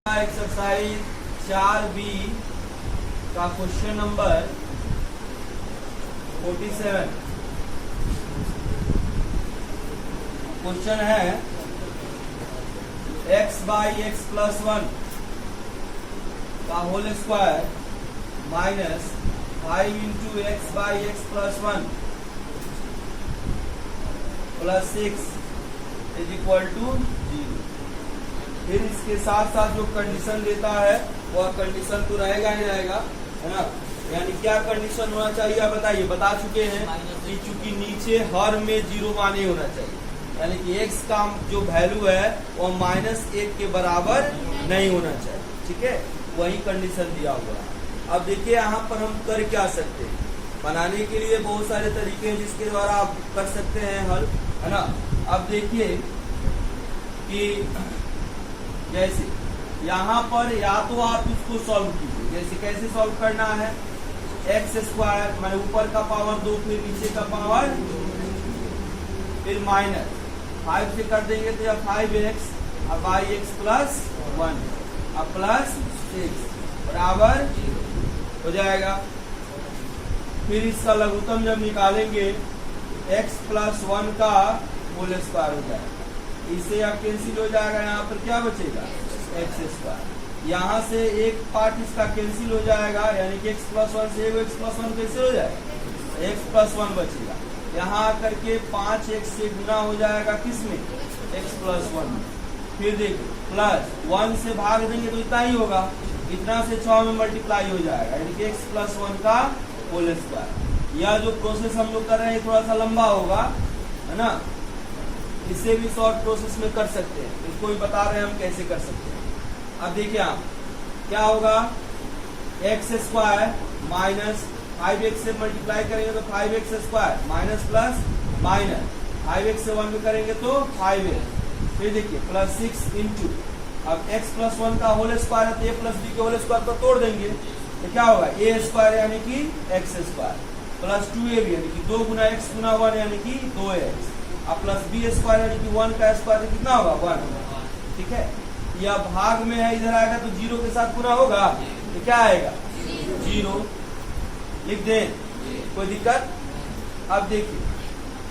Exercise 4B का question number 47। Question है x by x plus 1 का whole square minus 5 into x by x plus 1 plus 6 is equal to 0। फिर इसके साथ साथ जो कंडीशन देता है वह कंडीशन तो रहेगा ही रहेगा, है ना। यानी क्या कंडीशन होना चाहिए आप बताइए। बता चुके हैं कि चूंकि नीचे हर में 0 मान ही होना चाहिए, यानी कि x का जो वैल्यू है वह -1 के बराबर नहीं होना चाहिए। ठीक है, वही कंडीशन दिया हुआ है। अब देखिए यहाँ पर हम कर क्या सकते हैं। बनाने के लिए बहुत सारे तरीके हैं जिसके द्वारा आप कर सकते हैं हल, है ना। अब देखिए कि जैसे यहाँ पर या तो आप इसको सॉल्व कीजिए। जैसे कैसे सॉल्व करना है, एक्स स्क्वायर मैंने ऊपर का पावर 2 फिर नीचे का पावर फिर माइनस 5 से कर देंगे तो यह 5x अब बाई एक्स प्लस 1 अब प्लस 6 बराबर हो जाएगा। फिर इसका लघुत्तम जब निकालेंगे x प्लस 1 का होल स्क्वायर हो जाएगा। इससे अब कैंसिल हो जाएगा, यहाँ पर क्या बचेगा एक्स स्क्वायर। यहाँ से एक पार्ट इसका कैंसिल हो जाएगा, यानी कि x प्लस 1 से x प्लस 1 कैसे हो जाएगा, x प्लस 1 बचेगा। यहाँ आकर के 5x से गुना हो जाएगा किसमें, x प्लस 1 में। फिर देखो प्लस 1 से भाग देंगे तो इतना ही होगा, इतना से 6 में मल्टीप्लाई हो जाएगा, यानी कि x प्लस 1 का होल स्क्वायर। यह जो प्रोसेस हम लोग कर रहे हैं थोड़ा सा लंबा होगा, है ना। इससे भी शॉर्ट प्रोसेस में कर सकते हैं, इसको भी बता रहे हैं हम कैसे कर सकते हैं। अब देखिए आप क्या होगा, एक्स स्क्वायर माइनस 5x से मल्टीप्लाई करेंगे तो 5x square minus plus minus 5x से 1 में करेंगे तो 5x। फिर देखिए प्लस 6 इंटू अब x प्लस 1 का होल स्क्वायर है तो a प्लस b के होल स्क्वायर को तोड़ देंगे तो क्या होगा a स्क्वायर यानी कि x स्क्वायर प्लस 2ab यानी कि 2 गुना x गुना 1 यानी कि 2x अब प्लस बी स्क्वायर यानी कि 1 का स्क्वायर कितना होगा 1। ठीक है, यह भाग में है, इधर आएगा तो 0 के साथ गुना होगा तो क्या आएगा 0। लिख दें, कोई दिक्कत। अब देखिए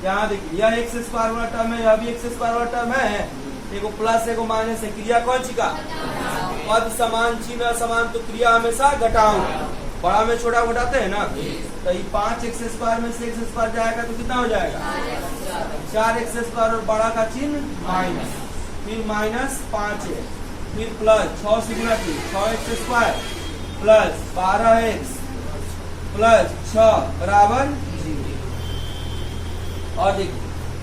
यहाँ देखिए यह एक्स स्क्वायर वाला टर्म है, यह भी एक्स स्क्वायर वाला टर्म है, एगो प्लस एगो माइनस है। क्रिया कौन सी का, पद समान चिन्ह समान तो क्रिया हमेशा घटाओ। बड़ा में छोटा घटाते हैं ना, तो ये 5x स्क्वायर में से x स्क्वायर जाएगा तो कितना हो जाएगा 4x स्क्वायर और बड़ा का चिन्ह माइनस, फिर माइनस 5x फिर प्लस 6 से गुना की 6x square plus 12x plus 6 बराबर 0। और देखिए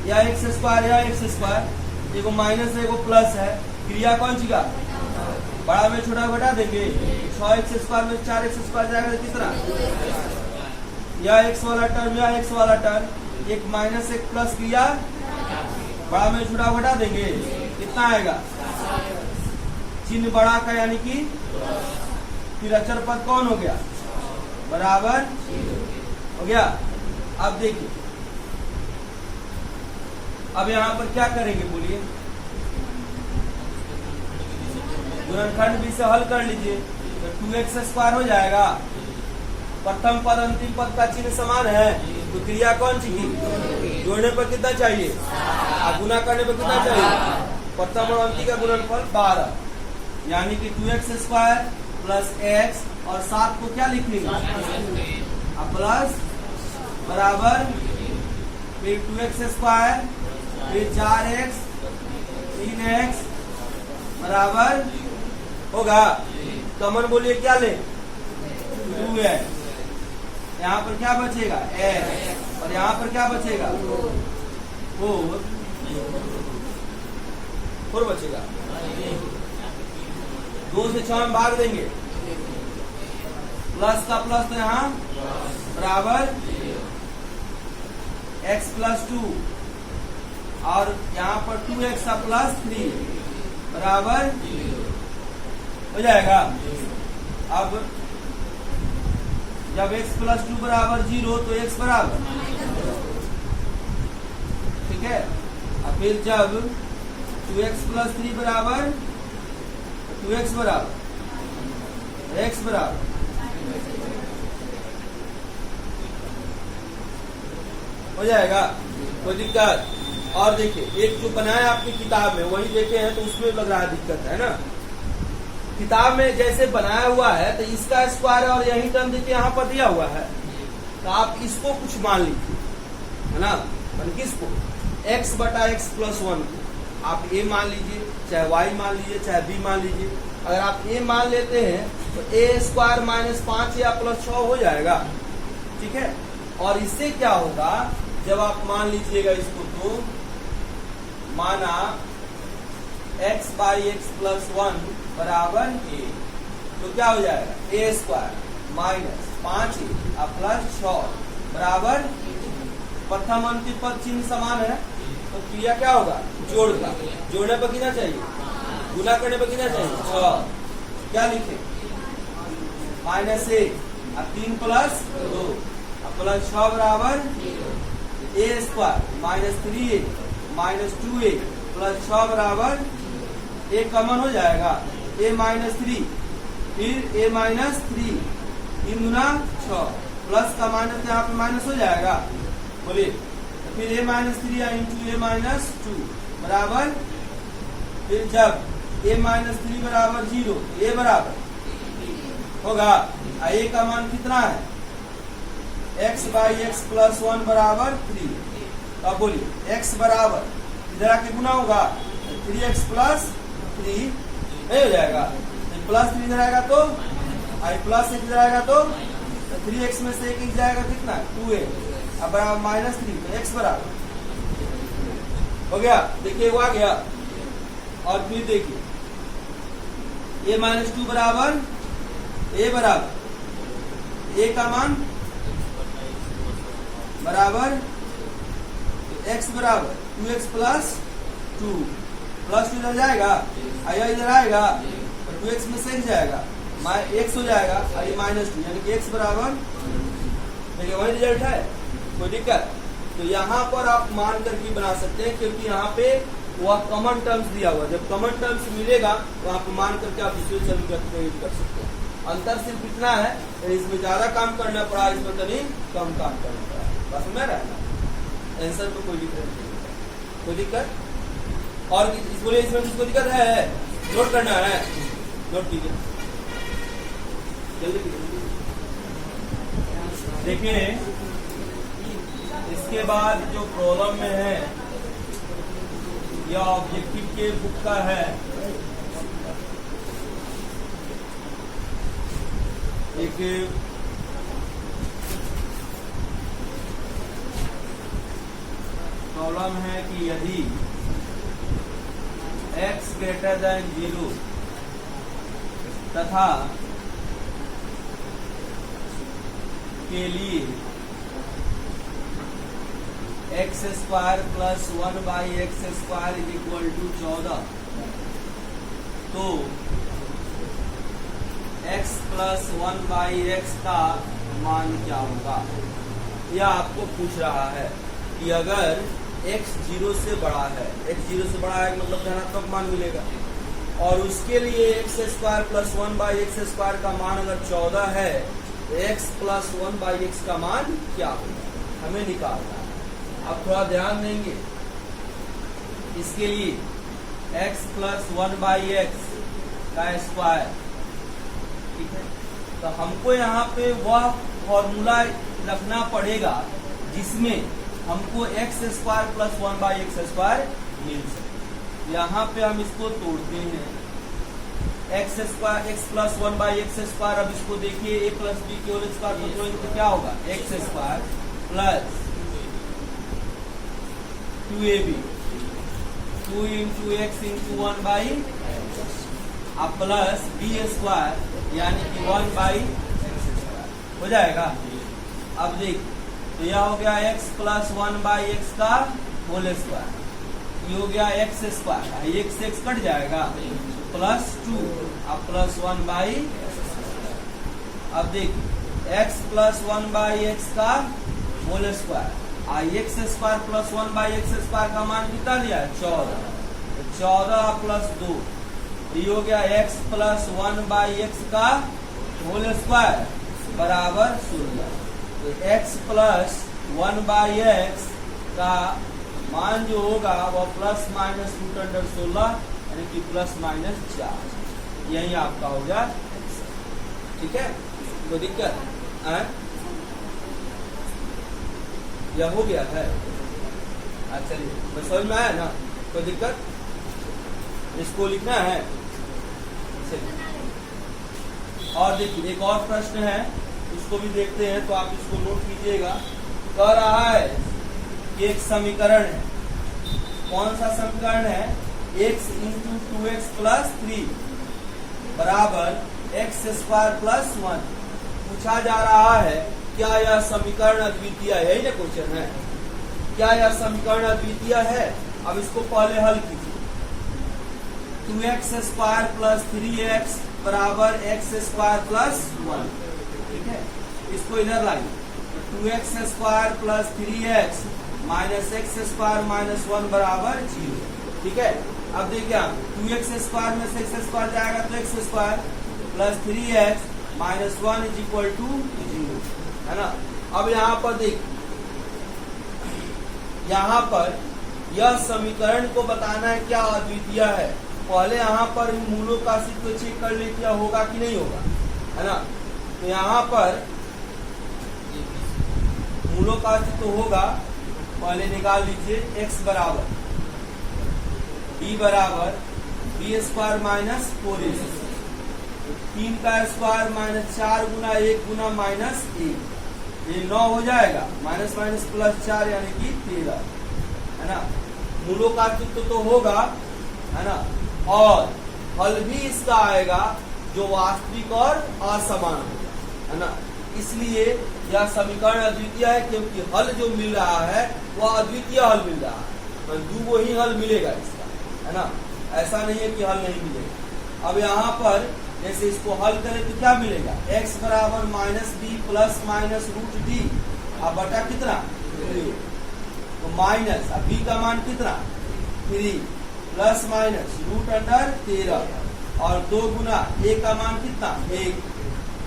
यह x स्क्वायर या x स्क्वायर एगो माइनस है एगो प्लस है, क्रिया कौन सी का बड़ा में छोटा घटा देंगे। 6x स्क्वायर में 4x स्क्वायर जाएगा तो कितना, यह x वाला टर्म या x वाला टर्म एक माइनस एक प्लस क्रिया बड़ा में छोटा घटा देंगे कितना आएगा, चिन्ह बड़ा का यानी कि फिर अचर पद कौन हो गया बराबर हो गया। अब देखिए अब यहाँ पर क्या करेंगे बोलिए, गुणनखंड भी से हल कर लीजिए तो 2x स्क्वायर हो जाएगा। प्रथम पद अंतिम पद का चिन्ह समान है तो क्रिया कौन सी की, जोड़ने पर कितना चाहिए और गुना करने पर कितना चाहिए, प्रथम और अंतिम का गुणनफल 12 यानी कि 2x स्क्वायर प्लस x और 7 को क्या लिख लेंगे प्लस बराबर फिर 2x स्क्वायर फिर 4x 3x बराबर होगा। कॉमन बोलिए क्या ले 2x, यहाँ पर क्या बचेगा x और यहाँ पर क्या बचेगा 4 बचेगा। 2 से 6 में भाग देंगे, प्लस का प्लस तो यहाँ बराबर x प्लस 2 और यहाँ पर 2x का प्लस 3 बराबर हो जाएगा। अब जब x प्लस 2 बराबर 0 तो x बराबर, ठीक है। अब फिर जब 2x प्लस 3 बराबर 2x बराबर x बराबर हो जाएगा, कोई दिक्कत? और देखिए एक जो बनाया आपकी किताब में वही देखे हैं तो उसमें लग रहा है दिक्कत है ना। किताब में जैसे बनाया हुआ है तो इसका स्क्वायर और यही टर्म देखिए यहाँ पर दिया हुआ है, तो आप इसको कुछ मान लीजिए, है ना। किसको? x बटा x प्लस 1 को आप a मान लीजिए, चाहे y मान लीजिए, चाहे b मान लीजिए। अगर आप a मान लेते हैं तो a स्क्वायर माइनस 5 या प्लस 6 हो जाएगा, ठीक है। और इससे क्या होगा, जब आप मान लीजिएगा इसको तो माना x बाई एक्स प्लस 1 बराबर a, तो क्या हो जाएगा a square minus 5a plus 6 बराबर, प्रथम अंतिम पद चिन्ह समान है तो क्रिया क्या होगा, जोड़ का। जोड़ने पर कितना चाहिए, गुना करने पर कितना चाहिए, 6। क्या लिखे, माइनस 1 और 3 प्लस 2 प्लस 6 बराबर a square minus 3a minus 2a plus 6 बराबर a कॉमन हो जाएगा, a माइनस 3 फिर a माइनस 3 3 गुना 6 प्लस का माइनस यहाँ पे माइनस हो जाएगा, बोलिए। तो फिर a minus 3 into a minus 2 बराबर, फिर जब a माइनस 3 बराबर 0 a बराबर होगा a का मान कितना है, x बाई एक्स प्लस 1 बराबर 3। अब बोलिए x बराबर इधर आके गुना होगा 3x प्लस 3 नहीं हो जाएगा, प्लस 3 इधर आएगा तो आई प्लस 1 इधर आएगा तो 3x में से 1 जाएगा कितना 2a, अब बराबर माइनस 3 तो x बराबर हो गया। देखिए वो आ गया। और फिर देखिए a माइनस 2 बराबर a बराबर a का मान बराबर x बराबर 2x प्लस 2 प्लस 2 इधर जाएगा, आया इधर आएगा तो 2x में से जाएगा x हो जाएगा और ये माइनस 2 यानी कि x बराबर, देखिए वही रिजल्ट है, कोई दिक्कत? तो यहाँ पर आप मान करके बना सकते हैं क्योंकि यहाँ पे वह कॉमन टर्म्स दिया हुआ, जब कॉमन टर्म्स मिलेगा तो आप मान करके आप दूसरे समीकरण प्रयोग कर सकते हैं। अंतर सिर्फ इतना है, इसमें ज्यादा काम करना पड़ा, इसमें कहीं कम काम करना पड़ा, बस में रहना आंसर में कोई डिफरेंस नहीं है, कोई दिक्कत? और बोले इसमें किसको दिक्कत है, नोट करना है, नोट कीजिए जल्दी कीजिए। देखिए इसके बाद जो प्रॉब्लम में है यह ऑब्जेक्टिव के बुक का है, एक प्रॉब्लम है कि यदि x ग्रेटर देन 0 तथा के लिए x square plus 1 by x square is equal to 14, तो x प्लस 1 बाई एक्स का मान क्या होगा। यह आपको पूछ रहा है कि अगर x 0 से बड़ा है, x 0 से बड़ा है मतलब धनात्मक मान मिलेगा, और उसके लिए x square plus 1 by x square का मान अगर 14 है तो x प्लस 1 बाई एक्स का मान क्या होगा, हमें निकालना है। आप थोड़ा ध्यान देंगे, इसके लिए x प्लस 1 बाई एक्स का स्क्वायर, ठीक है, तो हमको यहाँ पे वह फॉर्मूला रखना पड़ेगा जिसमें हमको X square plus 1 by x square मिल सके। यहाँ पे हम इसको तोड़ते हैं, X square X plus 1 by x square, अब इसको देखिए a प्लस बी के होल स्क्वायर को तोड़ेंगे तो क्या होगा, X square plus 2ab 2 into X into 1 by अब प्लस बी स्क्वायर यानी कि 1 बाई एक्स स्क्वायर हो जाएगा। अब देख तो यह हो गया x प्लस 1 बाई एक्स का होल स्क्वायर, ये हो गया x square, x x cut जाएगा प्लस 2 अब प्लस 1 बाई। अब देख x प्लस 1 बाई एक्स का whole square, x square plus 1 by x square का मान कितना दिया है 14, 14 प्लस 2 ये हो गया x प्लस 1/x का होल स्क्वायर बराबर 0। तो x प्लस 1/x का मान जो होगा वह प्लस माइनस रूट अंडर 16 यानी कि प्लस माइनस 4, यही आपका हो गया। ठीक है, कोई दिक्कत है? यह हो गया है। अच्छा चलिए, समझ में आया ना? कोई दिक्कत? इसको लिखना है। चलिए और देखिए एक और प्रश्न है, इसको भी देखते हैं, तो आप इसको नोट कीजिएगा। कह रहा है कि एक समीकरण है, कौन सा समीकरण है? x इंटू 2x प्लस 3 बराबर x स्क्वायर प्लस 1। पूछा जा रहा है क्या यह समीकरण अद्वितीय है? यही ना क्वेश्चन है, क्या यह समीकरण अद्वितीय है? अब इसको पहले हल कीजिए। 2x स्क्वायर प्लस 3x बराबर x स्क्वायर प्लस 1। ठीक है, इसको इधर लाइए। 2x square plus 3x minus x square minus 1 बराबर 0। ठीक है, अब देखिए आप 2x स्क्वायर में से x स्क्वायर जाएगा तो x square plus 3x minus 1 is equal to 0, है ना? अब यहाँ पर देख, यहाँ पर यह समीकरण को बताना है क्या अद्वितीय है। पहले यहाँ पर इन मूलों का अस्तित्व चेक कर ले क्या होगा कि नहीं होगा, है ना? तो यहाँ पर मूलों का अस्तित्व होगा, पहले निकाल लीजिए। x बराबर b बराबर b स्क्वायर माइनस 4ac, 3 का स्क्वायर माइनस 4 गुना 1 गुना माइनस 1, ये 9 हो जाएगा। माइनस माइनस प्लस 4 यानी कि 13, है ना? मूलों का अस्तित्व तो होगा, है ना? और हल भी इसका आएगा जो वास्तविक और असमान होगा, है ना? इसलिए यह समीकरण अद्वितीय है क्योंकि हल जो मिल रहा है वह अद्वितीय हल मिल रहा है, तो दो ही हल मिलेगा इसका, है ना? ऐसा नहीं है कि हल नहीं मिलेगा। अब यहाँ पर जैसे इसको हल करें तो क्या मिलेगा? x बराबर minus b plus minus root d, अब बटा कितना? 3, तो माइनस, अब b का मान कितना? 3 प्लस माइनस रूट अंडर 13 और 2 गुना a का मान कितना? 1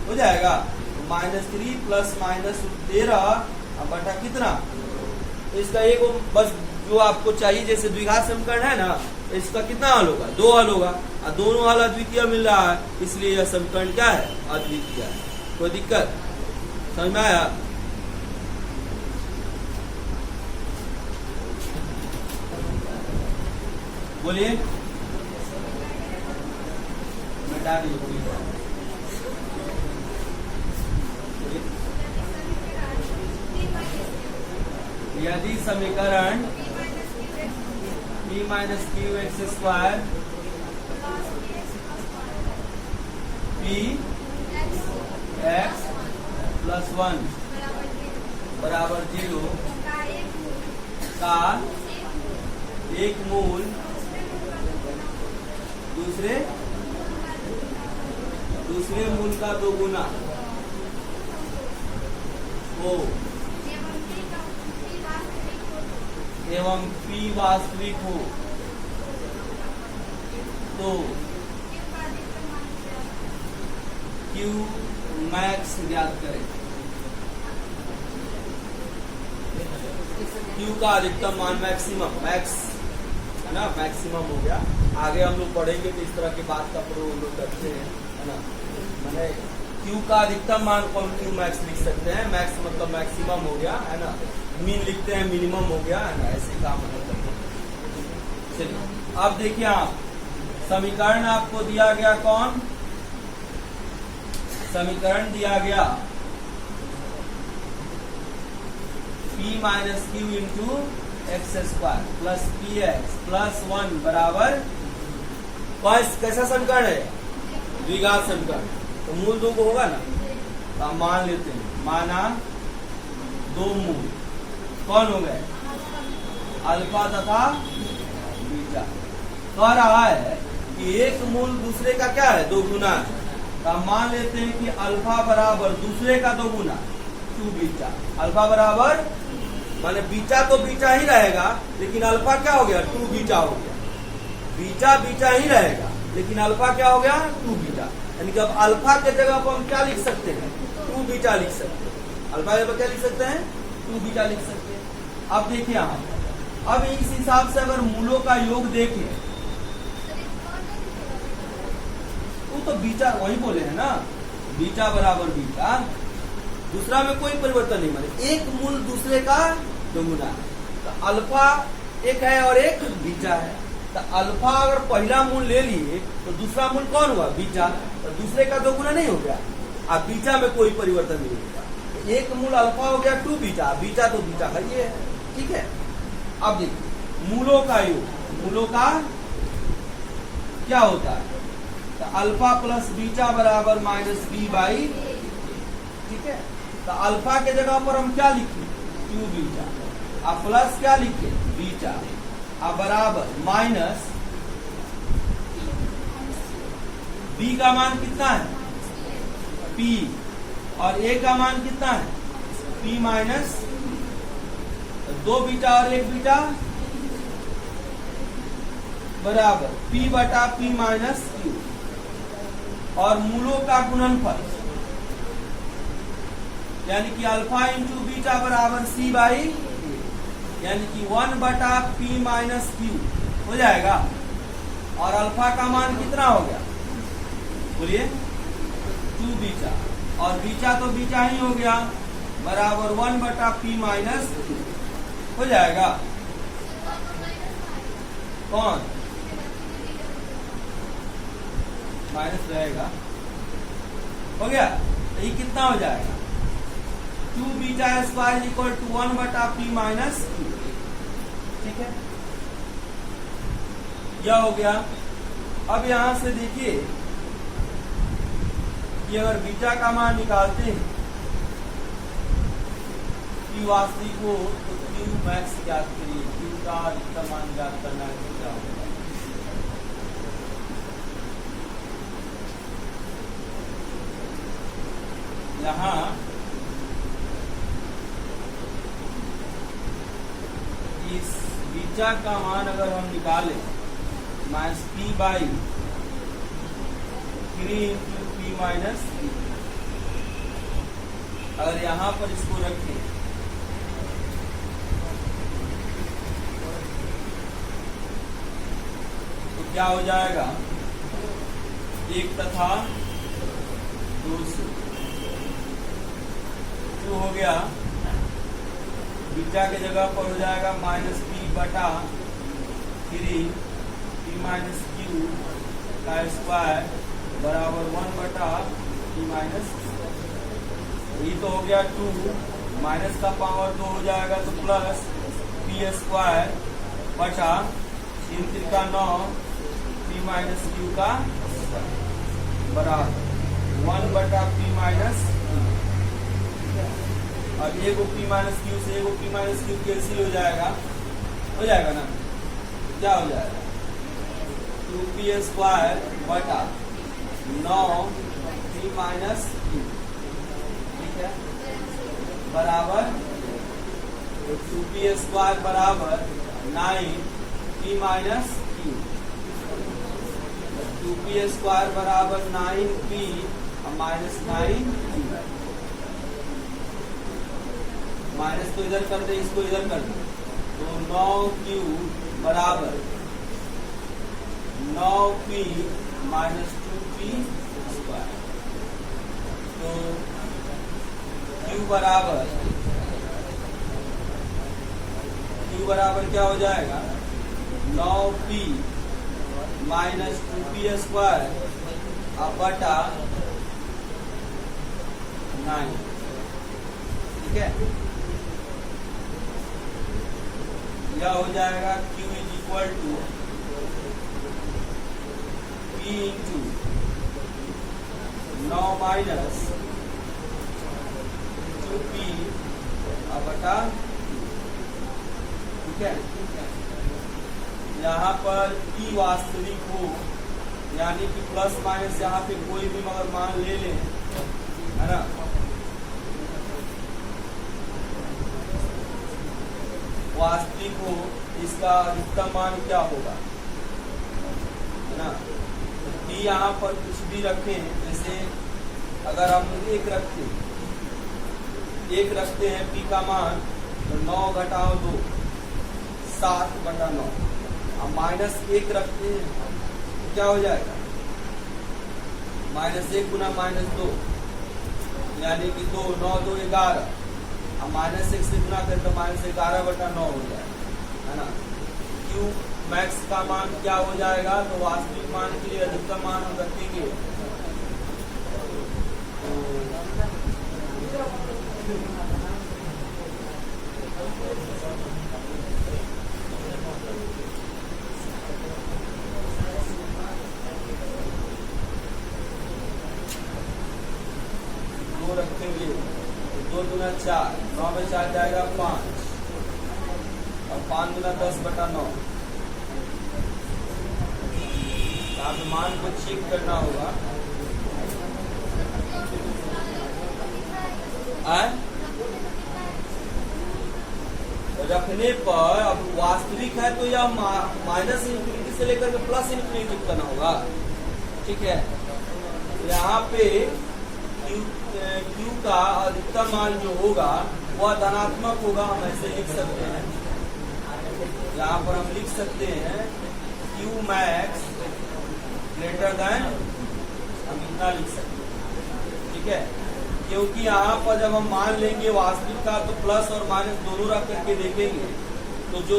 हो जाएगा। तो -3 प्लस माइनस 13 बटा कितना? तो इसका एक बस जो आपको चाहिए, जैसे द्विघात समीकरण है ना, इसका कितना हल होगा? 2 हल होगा, और दोनों हल अद्वितीय मिल रहा है, इसलिए यह समीकरण क्या है? अद्वितीय है। कोई दिक्कत? समझ में आया? बोलिए, मिटा दीजिए। यदि समीकरण p minus Q x square p x plus 1 बराबर 0 का एक मूल दूसरे मूल का 2 गुना हो एवं p वास्तविक हो तो q मैक्स ज्ञात करें। q का अधिकतम मान मैक्सिमम, मैक्स है ना, मैक्सिमम हो गया। आगे हम लोग पढ़ेंगे तो इस तरह की बात का प्रयोग हम लोग करते हैं, है ना? मैंने q का अधिकतम मान को हम q मैक्स लिख सकते हैं। मैक्स मतलब मैक्सिमम हो गया, है ना? मीन लिखते हैं मिनिमम हो गया, है ना? ऐसे काम हम लोग करते हैं। चलिए अब देखिए, आप समीकरण आपको दिया गया, कौन समीकरण दिया गया? p minus Q into x square plus P x plus 1 बराबर कैसा समीकरण है? द्विघात समीकरण। तो मूल 2 को होगा ना, तो हम मान लेते हैं। माना 2 मूल कौन हो गए? अल्फा तथा बीटा। कह रहा है कि एक मूल दूसरे का क्या है? 2 गुना है। तो हम मान लेते हैं कि अल्फा बराबर दूसरे का 2 गुना 2 बीटा। अल्फा बराबर माने बीटा तो बीटा ही रहेगा, लेकिन अल्फा क्या हो गया? 2 बीटा हो गया। बीटा बीटा ही रहेगा, लेकिन अल्फा क्या हो गया 2 बीटा, यानी कि अब अल्फा के जगह पर हम क्या लिख सकते हैं 2 बीटा लिख सकते हैं। अल्फा के जगह क्या लिख सकते हैं 2 बीटा लिख सकते हैं। अब देखिए यहाँ अब इस हिसाब से अगर मूलों का योग देखें तो बीटा वही बोले हैं ना, बीटा बराबर बीटा, दूसरा में कोई परिवर्तन नहीं, माने एक मूल दूसरे का दोगुना है। तो अल्फा एक है और एक बीटा है, तो अल्फा अगर पहला मूल ले लिए तो दूसरा मूल कौन हुआ बीटा, तो दूसरे का दोगुना नहीं हो गया। अब बीटा में कोई परिवर्तन नहीं होगा, एक मूल अल्फा हो गया 2 बीटा, बीटा तो बीटा है ये है, ठीक है। अब देखिए मूलों का योग, मूलों का क्या होता है, तो अल्फा प्लस बीटा बराबर माइनस बी बाई, ठीक है। तो अल्फा के जगह पर हम क्या लिखे 2 बीटा, अब प्लस क्या लिखे बीटा, अब बराबर माइनस बी का मान कितना है पी, और ए का मान कितना है पी माइनस 2 बीटा और 1 बीटा बराबर पी बटा पी माइनस क्यू, और मूलों का गुणनफल यानी कि अल्फा इंटू बीटा बराबर सी बाई, यानी कि 1 बटा पी माइनस क्यू हो जाएगा। और अल्फा का मान कितना हो गया बोलिए 2 बीटा, और बीटा तो बीटा ही हो गया बराबर 1 बटा पी माइनस क्यू हो जाएगा। कौन माइनस रहेगा, हो गया। तो ये कितना हो जाएगा 2 बीटा स्क्वायर इक्वल टू 1 बटा पी माइनस क्यू, ठीक है, यह हो गया। अब यहां से देखिए कि अगर बीटा का मान निकालते हैं क्यू वास्तविक हो तो क्यू मैक्स ज्ञात करिए, क्यू का अधिकतम मान ज्ञात करना है तो क्या होगा, यहाँ इस बीटा का मान अगर हम निकालें minus P by 3 into P minus, अगर यहाँ पर इसको रखें तो क्या हो जाएगा 1 तथा 2 से जो हो गया, बीटा के जगह पर हो जाएगा माइनस पी बटा 3 पी माइनस क्यू का स्क्वायर बराबर 1 बटा पी माइनस, ये तो हो गया 2, माइनस का पावर 2 हो जाएगा तो प्लस पी स्क्वायर बटा 3 त्रिका 9 पी माइनस क्यू का बराबर 1 बटा पी माइनस, और एगो पी माइनस क्यू से एगो पी माइनस क्यू कैंसिल हो जाएगा ना, क्या हो जाएगा 2p स्क्वायर बटा 9 पी माइनस क्यू, ठीक है, बराबर 2p स्क्वायर बराबर 9 P minus Q, 2p square बराबर 9 पी माइनस 9 क्यू, माइनस तो इधर कर दे, इसको इधर कर दे, तो 9q बराबर 9p माइनस 2p स्क्वायर, तो q बराबर क्या हो जाएगा 9p माइनस 2p स्क्वायर बटा 9, ठीक है। यह हो जाएगा q is equal to p into 9 minus 2p बटा, ठीक है। यहाँ पर p वास्तविक हो यानी कि प्लस माइनस यहाँ पे कोई भी मगर मान ले लें, है ना, वास्तविक हो, इसका अधिकतम मान क्या होगा, है ना, तो पी यहाँ पर कुछ भी रखें, जैसे अगर हम एक रखते हैं पी का मान, तो 9 घटाओ 2 7/9। अब -1 रखते हैं तो क्या हो जाएगा, -1 गुना -2 यानी कि 2 9 2 11। अब -1 से गुना करें तो -11/9 हो जाएगा, है ना। क्यू मैक्स का मान क्या हो जाएगा, तो वास्तविक मान के लिए अधिकतम मान हम रखेंगे रखेंगे 2 दूना 4, 9 में 4 जाएगा 5 और 5 दूना 10/9। आप मान को चेक करना होगा। रखने पर अब वास्तविक है तो यह -∞ से लेकर के +∞ करना होगा, ठीक है। यहाँ पे Q का अधिकतम मान जो होगा वह धनात्मक होगा, हम ऐसे लिख सकते हैं। यहाँ पर हम लिख सकते हैं Q मैक्स ग्रेटर देन, हम इतना लिख सकते हैं, ठीक है। क्योंकि यहाँ पर जब हम मान लेंगे वास्तविक का तो प्लस और माइनस दोनों रख करके देखेंगे तो जो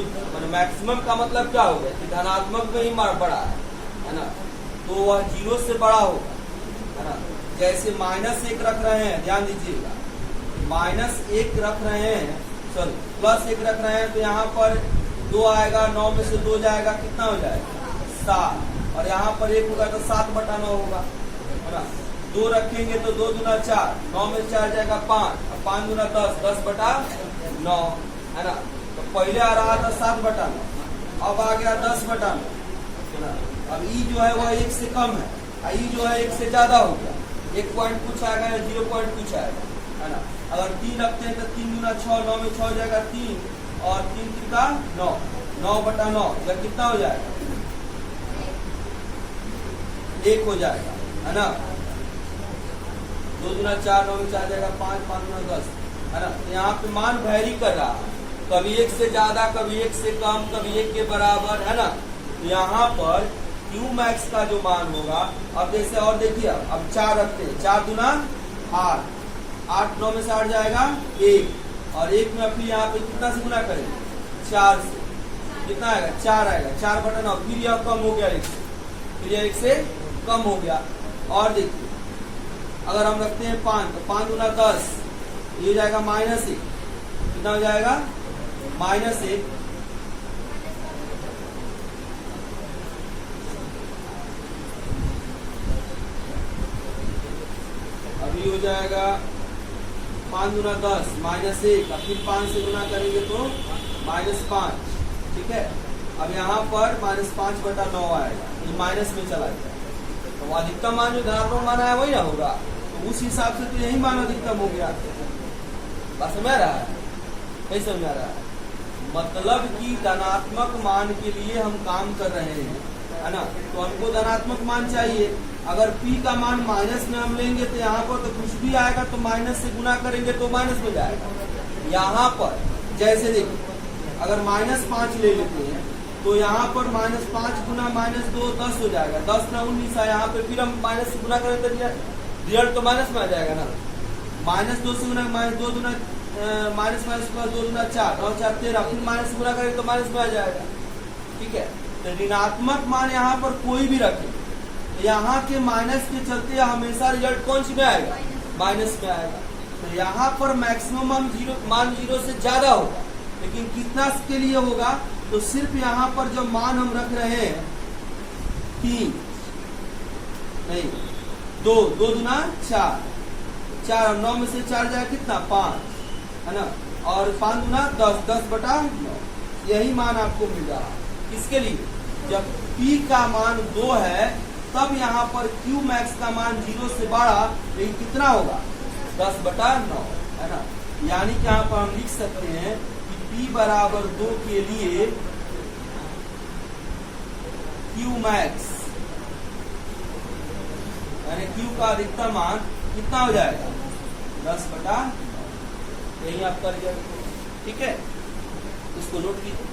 मैक्सिमम का मतलब क्या होगा कि धनात्मक में ही मार बड़ा है ना, तो वह 0 से बड़ा होगा, है ना। जैसे -1 रख रहे हैं, ध्यान दीजिएगा, -1 रख रहे हैं, सॉरी +1 रख रहे हैं, तो यहाँ पर 2 आएगा, 9 में से 2 जाएगा, कितना हो जाएगा 7, और यहाँ पर 1 होगा तो 7/9 होगा, है ना। 2 रखेंगे तो 2 दूना 4, 9 में 4 जाएगा 5 और 5 दूना 10, 10/9, है ना। तो पहले आ रहा था 7/9, अब आ गया 10/9, है ना। अब ई जो है वह 1 से कम है, ई जो है 1 से ज्यादा हो गया, 1 पॉइंट कुछ आएगा या 0 पॉइंट कुछ आएगा, है ना। अगर 3 रखते हैं तो 3 दूना 6, 9 में 6 जाएगा 3 और 3 का 9, 9/9 या कितना हो जाएगा 1 हो जाएगा, है ना। 2 दूना 4, 9 में 4 जाएगा 5, 5 दूना 10, है ना। तो यहाँ पे मान वैरी कर रहा है, कभी 1 से ज्यादा, कभी 1 से कम, कभी 1 के बराबर, है ना। तो यहाँ पर Q मैक्स का जो मान होगा, अब जैसे और देखिए, अब 4 रखते हैं, 4 दूना 8, 8 9 में से 8 जाएगा 1 और 1 में फिर यहाँ पे कितना से गुना करेंगे 4 से, कितना आएगा 4 आएगा, 4/9, फिर यह कम हो गया 1 से, फिर यह 1 से कम हो गया। और देखिए अगर हम रखते हैं 5 तो 5 दूना 10, ये हो जाएगा -1, कितना हो जाएगा -1, अभी हो जाएगा 5 दूना 10 -1, अब फिर 5 से गुना करेंगे तो -5, ठीक है। अब यहाँ पर -5/9 आएगा, ये माइनस में चला जाएगा, तो अधिकतम मान जो धनात्मक मान आया वही ना होगा, तो उस हिसाब से तो यही मान अधिकतम हो गया। बात समझ रहा है, नहीं समझ रहा है, मतलब कि धनात्मक मान के लिए हम काम कर रहे हैं, है ना। तो हमको धनात्मक मान चाहिए, अगर P का मान माइनस में हम लेंगे तो यहाँ पर तो कुछ भी आएगा तो माइनस से गुना करेंगे तो माइनस में जाएगा। यहाँ पर जैसे देखिए, अगर -5 ले लेते हैं तो यहाँ पर -5 गुना -2 10 हो जाएगा, 10 ना 19 है, यहाँ पे फिर हम माइनस से गुना करें तो रिजल्ट तो माइनस में आ जाएगा ना। -2 से गुना -2 दूना -2 दूना 4, 9 4 13, फिर माइनस से गुना करें तो माइनस में आ जाएगा, ठीक है। तो ऋणात्मक मान यहाँ पर कोई भी रखे, यहाँ के माइनस के चलते हमेशा रिजल्ट कौन सी में आएगा, माइनस में आएगा। तो यहाँ पर मैक्सिमम मान 0 से ज्यादा होगा, लेकिन कितना के लिए होगा, तो सिर्फ यहाँ पर जो मान हम रख रहे हैं 3 नहीं 2, 2 दूना 4, 4 और 9 में से 4 जाए कितना 5, है ना, और 5 दूना 10, 10/9, यही मान आपको मिल रहा है। किसके लिए, जब P का मान 2 है तब यहाँ पर Q मैक्स का मान 0 से बड़ा, लेकिन कितना होगा 10/9, है ना। यानी कि यहाँ पर हम लिख सकते हैं कि P बराबर 2 के लिए Q मैक्स यानी Q का अधिकतम मान कितना हो जाएगा 10/, यही आपका रिजल्ट। ठीक है, इसको नोट कीजिए।